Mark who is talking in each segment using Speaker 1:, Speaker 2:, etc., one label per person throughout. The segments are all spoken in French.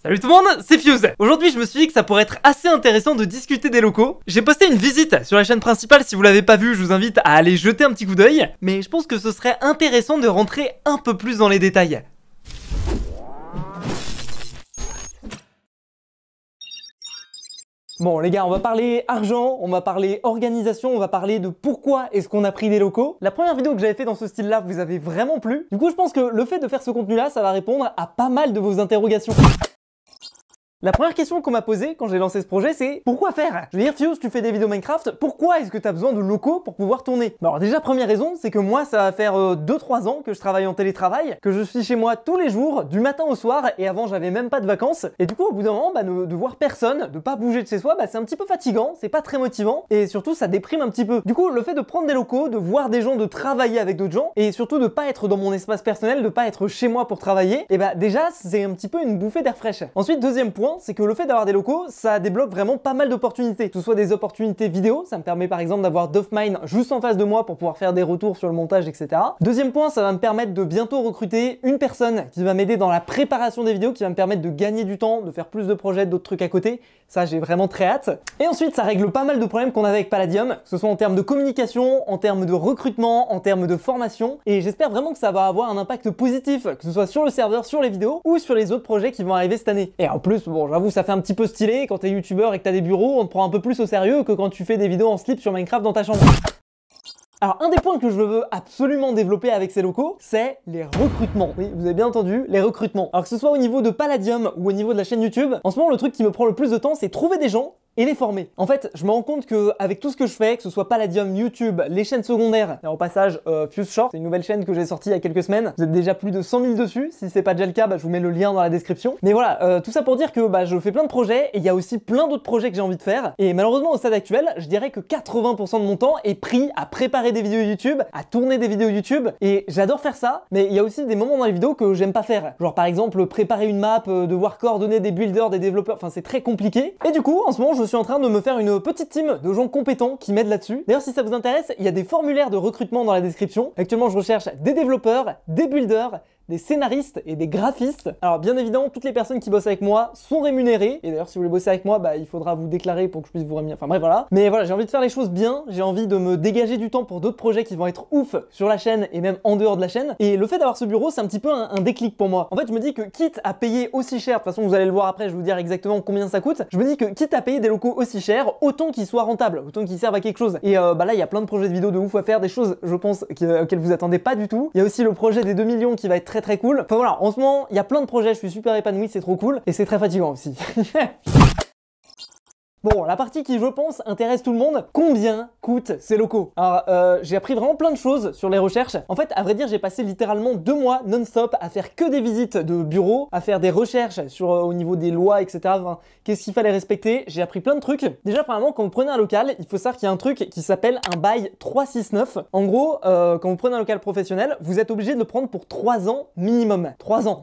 Speaker 1: Salut tout le monde, c'est Fuse. Aujourd'hui je me suis dit que ça pourrait être assez intéressant de discuter des locaux. J'ai posté une visite sur la chaîne principale, si vous l'avez pas vu je vous invite à aller jeter un petit coup d'œil. Mais je pense que ce serait intéressant de rentrer un peu plus dans les détails. Bon les gars, on va parler argent, on va parler organisation, on va parler de pourquoi est-ce qu'on a pris des locaux. La première vidéo que j'avais fait dans ce style là vous avez vraiment plu. Du coup je pense que le fait de faire ce contenu là, ça va répondre à pas mal de vos interrogations. La première question qu'on m'a posée quand j'ai lancé ce projet, c'est pourquoi faire? Je veux dire, Fuse, tu fais des vidéos Minecraft, pourquoi est-ce que tu as besoin de locaux pour pouvoir tourner? Alors déjà, première raison, c'est que moi, ça va faire 2-3 ans que je travaille en télétravail, que je suis chez moi tous les jours, du matin au soir, et avant, j'avais même pas de vacances. Et du coup, au bout d'un moment, de voir personne, de pas bouger de chez soi, c'est un petit peu fatigant, c'est pas très motivant, et surtout, ça déprime un petit peu. Du coup, le fait de prendre des locaux, de voir des gens, de travailler avec d'autres gens, et surtout de pas être dans mon espace personnel, de pas être chez moi pour travailler, et déjà, c'est un petit peu une bouffée d'air fraîche. Ensuite, deuxième point, c'est que le fait d'avoir des locaux, ça débloque vraiment pas mal d'opportunités. Que ce soit des opportunités vidéo, ça me permet par exemple d'avoir Dofmine juste en face de moi pour pouvoir faire des retours sur le montage, etc. Deuxième point, ça va me permettre de bientôt recruter une personne qui va m'aider dans la préparation des vidéos, qui va me permettre de gagner du temps, de faire plus de projets, d'autres trucs à côté. Ça, j'ai vraiment très hâte. Et ensuite, ça règle pas mal de problèmes qu'on avait avec Palladium, que ce soit en termes de communication, en termes de recrutement, en termes de formation. Et j'espère vraiment que ça va avoir un impact positif, que ce soit sur le serveur, sur les vidéos ou sur les autres projets qui vont arriver cette année. Et en plus, bon, j'avoue, ça fait un petit peu stylé quand t'es youtubeur et que t'as des bureaux, on te prend un peu plus au sérieux que quand tu fais des vidéos en slip sur Minecraft dans ta chambre. Alors un des points que je veux absolument développer avec ces locaux, c'est les recrutements. Oui, vous avez bien entendu, les recrutements. Alors que ce soit au niveau de Palladium ou au niveau de la chaîne YouTube, en ce moment le truc qui me prend le plus de temps, c'est trouver des gens et les former. En fait, je me rends compte que avec tout ce que je fais, que ce soit Palladium, YouTube, les chaînes secondaires, et au passage, Fuse Short, c'est une nouvelle chaîne que j'ai sortie il y a quelques semaines. Vous êtes déjà plus de 100 000 dessus. Si c'est pas déjà le cas, je vous mets le lien dans la description. Mais voilà, tout ça pour dire que je fais plein de projets et il y a aussi plein d'autres projets que j'ai envie de faire. Et malheureusement, au stade actuel, je dirais que 80% de mon temps est pris à préparer des vidéos YouTube, à tourner des vidéos YouTube. Et j'adore faire ça, mais il y a aussi des moments dans les vidéos que j'aime pas faire. Genre par exemple, préparer une map, devoir coordonner des builders, des développeurs, enfin c'est très compliqué. Et du coup, en ce moment, je suis en train de me faire une petite team de gens compétents qui m'aident là-dessus. D'ailleurs, si ça vous intéresse, il y a des formulaires de recrutement dans la description. Actuellement, je recherche des développeurs, des builders, des scénaristes et des graphistes. Alors bien évidemment, toutes les personnes qui bossent avec moi sont rémunérées. Et d'ailleurs, si vous voulez bosser avec moi, il faudra vous déclarer pour que je puisse vous rémunérer. Enfin bref, voilà. Mais voilà, j'ai envie de faire les choses bien. J'ai envie de me dégager du temps pour d'autres projets qui vont être ouf sur la chaîne et même en dehors de la chaîne. Et le fait d'avoir ce bureau, c'est un petit peu un déclic pour moi. En fait, je me dis que quitte à payer aussi cher, de toute façon, vous allez le voir après, je vais vous dire exactement combien ça coûte. Je me dis que quitte à payer des locaux aussi chers, autant qu'ils soient rentables, autant qu'ils servent à quelque chose. Et là, il y a plein de projets de vidéos de ouf à faire, des choses, je pense, auxquelles vous attendez pas du tout. Il y a aussi le projet des 2 millions qui va être très très cool. Enfin voilà. En ce moment, il y a plein de projets, je suis super épanoui, c'est trop cool, et c'est très fatigant aussi. Bon, la partie qui, je pense, intéresse tout le monde, combien coûtent ces locaux? Alors, j'ai appris vraiment plein de choses sur les recherches. En fait, à vrai dire, j'ai passé littéralement 2 mois non-stop à faire que des visites de bureaux, à faire des recherches sur au niveau des lois, etc. Enfin, qu'est-ce qu'il fallait respecter? J'ai appris plein de trucs. Déjà, premièrement, quand vous prenez un local, il faut savoir qu'il y a un truc qui s'appelle un bail 369. En gros, quand vous prenez un local professionnel, vous êtes obligé de le prendre pour 3 ans minimum. 3 ans.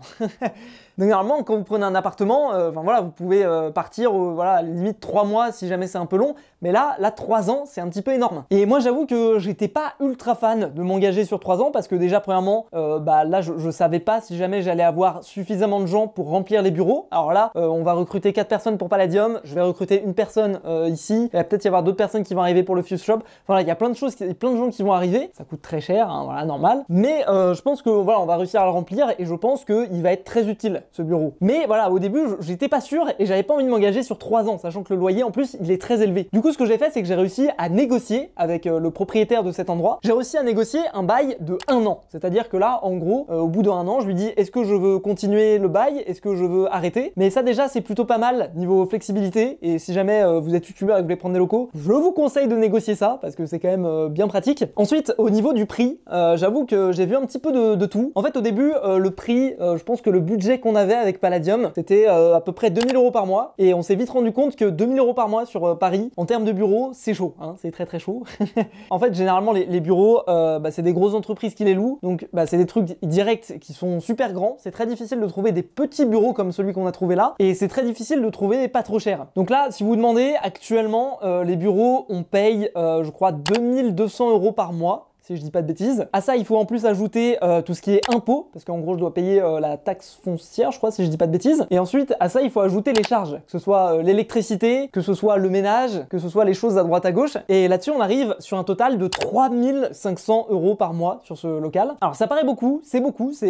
Speaker 1: Donc normalement, quand vous prenez un appartement, voilà, vous pouvez partir, voilà, limite 3 mois si jamais c'est un peu long, mais là 3 ans, c'est un petit peu énorme. Et moi, j'avoue que j'étais pas ultra fan de m'engager sur 3 ans parce que déjà, premièrement, là, je savais pas si jamais j'allais avoir suffisamment de gens pour remplir les bureaux. Alors là, on va recruter 4 personnes pour Palladium, je vais recruter une personne ici, il va peut-être y avoir d'autres personnes qui vont arriver pour le Fuse Shop. Voilà, il y a plein de choses, plein de gens qui vont arriver. Ça coûte très cher, hein, voilà, normal. Mais je pense que voilà, on va réussir à le remplir et je pense qu'il va être très utile ce bureau. Mais voilà, au début, j'étais pas sûr et j'avais pas envie de m'engager sur 3 ans, sachant que le loyer, en plus, il est très élevé. Du coup, ce que j'ai fait, c'est que j'ai réussi à négocier avec le propriétaire de cet endroit. J'ai réussi à négocier un bail de 1 an. C'est-à-dire que là, en gros, au bout d'1 an, je lui dis, est-ce que je veux continuer le bail? Est-ce que je veux arrêter? Mais ça, déjà, c'est plutôt pas mal niveau flexibilité. Et si jamais vous êtes youtubeur et que vous voulez prendre des locaux, je vous conseille de négocier ça parce que c'est quand même bien pratique. Ensuite, au niveau du prix, j'avoue que j'ai vu un petit peu de tout. En fait, au début, le prix, je pense que le budget qu'on avait avec Palladium, c'était à peu près 2000 € par mois. Et on s'est vite rendu compte que 2000 € par mois sur Paris, en termes de bureaux, c'est chaud, hein, c'est très très chaud. En fait, généralement, les bureaux, c'est des grosses entreprises qui les louent. Donc, c'est des trucs directs qui sont super grands. C'est très difficile de trouver des petits bureaux comme celui qu'on a trouvé là. Et c'est très difficile de trouver pas trop cher. Donc là, si vous vous demandez, actuellement, les bureaux, on paye, je crois, 2200 € par mois. si je dis pas de bêtises. À ça, il faut en plus ajouter tout ce qui est impôt, parce qu'en gros, je dois payer la taxe foncière, je crois, si je dis pas de bêtises. Et ensuite, à ça, il faut ajouter les charges, que ce soit l'électricité, que ce soit le ménage, que ce soit les choses à droite à gauche. Et là-dessus, on arrive sur un total de 3500 € par mois sur ce local. Alors, ça paraît beaucoup, c'est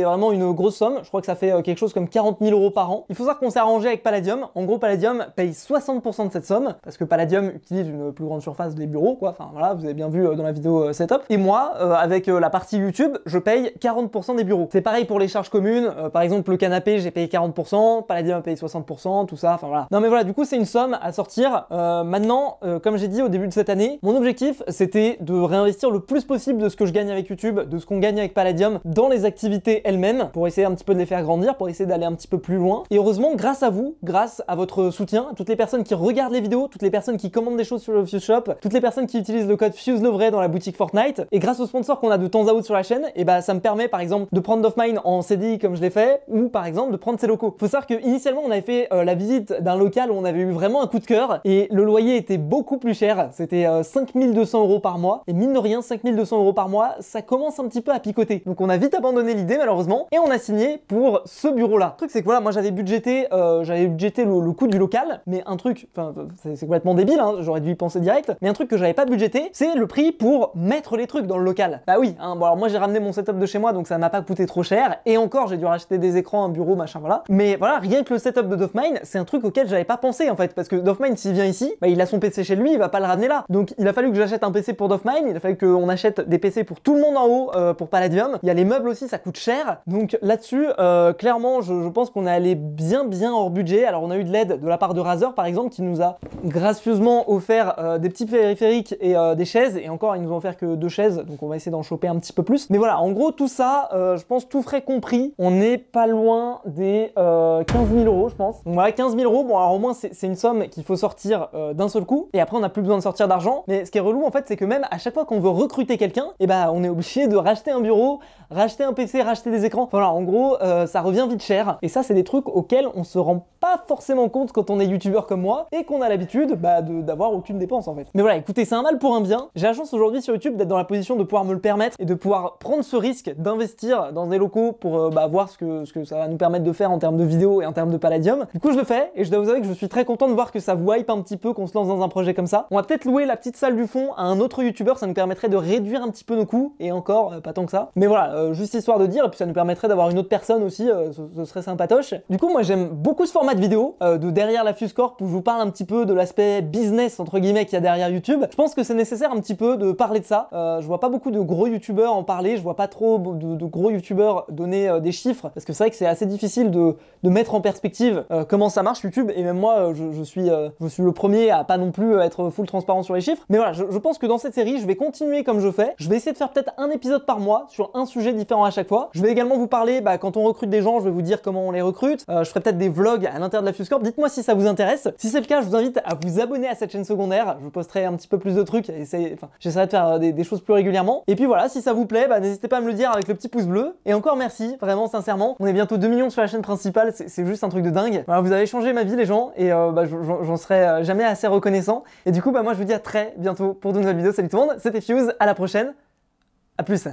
Speaker 1: vraiment une grosse somme. Je crois que ça fait quelque chose comme 40 000 € par an. Il faut savoir qu'on s'est arrangé avec Palladium. En gros, Palladium paye 60% de cette somme, parce que Palladium utilise une plus grande surface des bureaux, quoi. Enfin, voilà, vous avez bien vu dans la vidéo setup. Et moi, avec la partie YouTube, je paye 40% des bureaux. C'est pareil pour les charges communes. Par exemple, le canapé, j'ai payé 40%, Palladium a payé 60%, tout ça, enfin voilà. Non mais voilà, du coup, c'est une somme à sortir. Maintenant, comme j'ai dit au début de cette année, mon objectif, c'était de réinvestir le plus possible de ce que je gagne avec YouTube, de ce qu'on gagne avec Palladium, dans les activités elles-mêmes, pour essayer un petit peu de les faire grandir, pour essayer d'aller un petit peu plus loin. Et heureusement, grâce à vous, grâce à votre soutien, toutes les personnes qui regardent les vidéos, toutes les personnes qui commandent des choses sur le Fuse Shop, toutes les personnes qui utilisent le code FuseLevray dans la boutique Fortnite, et grâce aux sponsors qu'on a de temps à autre sur la chaîne, et bah ça me permet par exemple de prendre DofMine en CDI comme je l'ai fait, ou par exemple de prendre ses locaux. Faut savoir que initialement on avait fait la visite d'un local où on avait eu vraiment un coup de cœur, et le loyer était beaucoup plus cher, c'était 5200 € par mois, et mine de rien 5200 € par mois, ça commence un petit peu à picoter. Donc on a vite abandonné l'idée malheureusement, et on a signé pour ce bureau là. Le truc c'est que voilà, moi j'avais budgété le coût du local, mais un truc, enfin c'est complètement débile, hein, j'aurais dû y penser direct, mais un truc que j'avais pas budgété, c'est le prix pour mettre les trucs dans le local. Bah oui, hein, bon alors moi j'ai ramené mon setup de chez moi, donc ça m'a pas coûté trop cher, et encore j'ai dû racheter des écrans, un bureau, machin, voilà. Mais voilà, rien que le setup de DofMine, c'est un truc auquel j'avais pas pensé en fait, parce que DofMine s'il vient ici, bah il a son PC chez lui, il va pas le ramener là. Donc il a fallu que j'achète un PC pour DofMine, il a fallu qu'on achète des PC pour tout le monde en haut, pour Palladium. Il y a les meubles aussi, ça coûte cher. Donc là-dessus, clairement, je pense qu'on est allé bien hors budget. Alors on a eu de l'aide de la part de Razer par exemple, qui nous a gracieusement offert des petits périphériques et des chaises, et encore ils nous ont offert que 2 chaises, donc on va essayer d'en choper un petit peu plus. Mais voilà, en gros tout ça, je pense tout frais compris, on n'est pas loin des 15 000 €, je pense. Donc voilà, 15 000 €, bon alors au moins c'est une somme qu'il faut sortir d'un seul coup, et après on n'a plus besoin de sortir d'argent. Mais ce qui est relou en fait, c'est que même à chaque fois qu'on veut recruter quelqu'un, et bah on est obligé de racheter un bureau, racheter un PC, racheter des écrans. Voilà, en gros ça revient vite cher, et ça c'est des trucs auxquels on se rend pas forcément compte quand on est youtubeur comme moi, et qu'on a l'habitude d'avoir aucune dépense en fait. Mais voilà, écoutez, c'est un mal pour un bien. J'ai la chance aujourd'hui sur YouTube d'être dans la position de pouvoir me le permettre, et de pouvoir prendre ce risque d'investir dans des locaux pour voir ce que ça va nous permettre de faire en termes de vidéos et en termes de Palladium. Du coup je le fais, et je dois vous avouer que je suis très content de voir que ça vous hype un petit peu, qu'on se lance dans un projet comme ça. On va peut-être louer la petite salle du fond à un autre youtubeur, ça nous permettrait de réduire un petit peu nos coûts, et encore pas tant que ça. Mais voilà, juste histoire de dire, et puis ça nous permettrait d'avoir une autre personne aussi, ce serait sympatoche. Du coup moi j'aime beaucoup ce format de vidéo, de derrière la Fuse Corp, où je vous parle un petit peu de l'aspect business entre guillemets qu'il y a derrière YouTube. Je pense que c'est nécessaire un petit peu de parler de ça. Je vois pas beaucoup de gros youtubeurs en parler, je vois pas trop de gros youtubeurs donner des chiffres, parce que c'est vrai que c'est assez difficile de mettre en perspective comment ça marche YouTube, et même moi je suis le premier à pas non plus être full transparent sur les chiffres. Mais voilà, je pense que dans cette série je vais continuer comme je fais, je vais essayer de faire peut-être un épisode par mois sur un sujet différent à chaque fois. Je vais également vous parler, quand on recrute des gens, je vais vous dire comment on les recrute, je ferai peut-être des vlogs à l'intérieur de la Fuse Corp. Dites-moi si ça vous intéresse. Si c'est le cas, je vous invite à vous abonner à cette chaîne secondaire, je vous posterai un petit peu plus de trucs, et j'essaierai de faire des choses plus régulièrement. Et puis voilà, si ça vous plaît, n'hésitez pas à me le dire avec le petit pouce bleu. Et encore merci, vraiment sincèrement, on est bientôt 2 millions sur la chaîne principale, c'est juste un truc de dingue. Voilà, vous avez changé ma vie les gens, et j'en serai jamais assez reconnaissant. Et du coup moi je vous dis à très bientôt pour de nouvelles vidéos. Salut tout le monde, c'était Fuse, à la prochaine, à plus.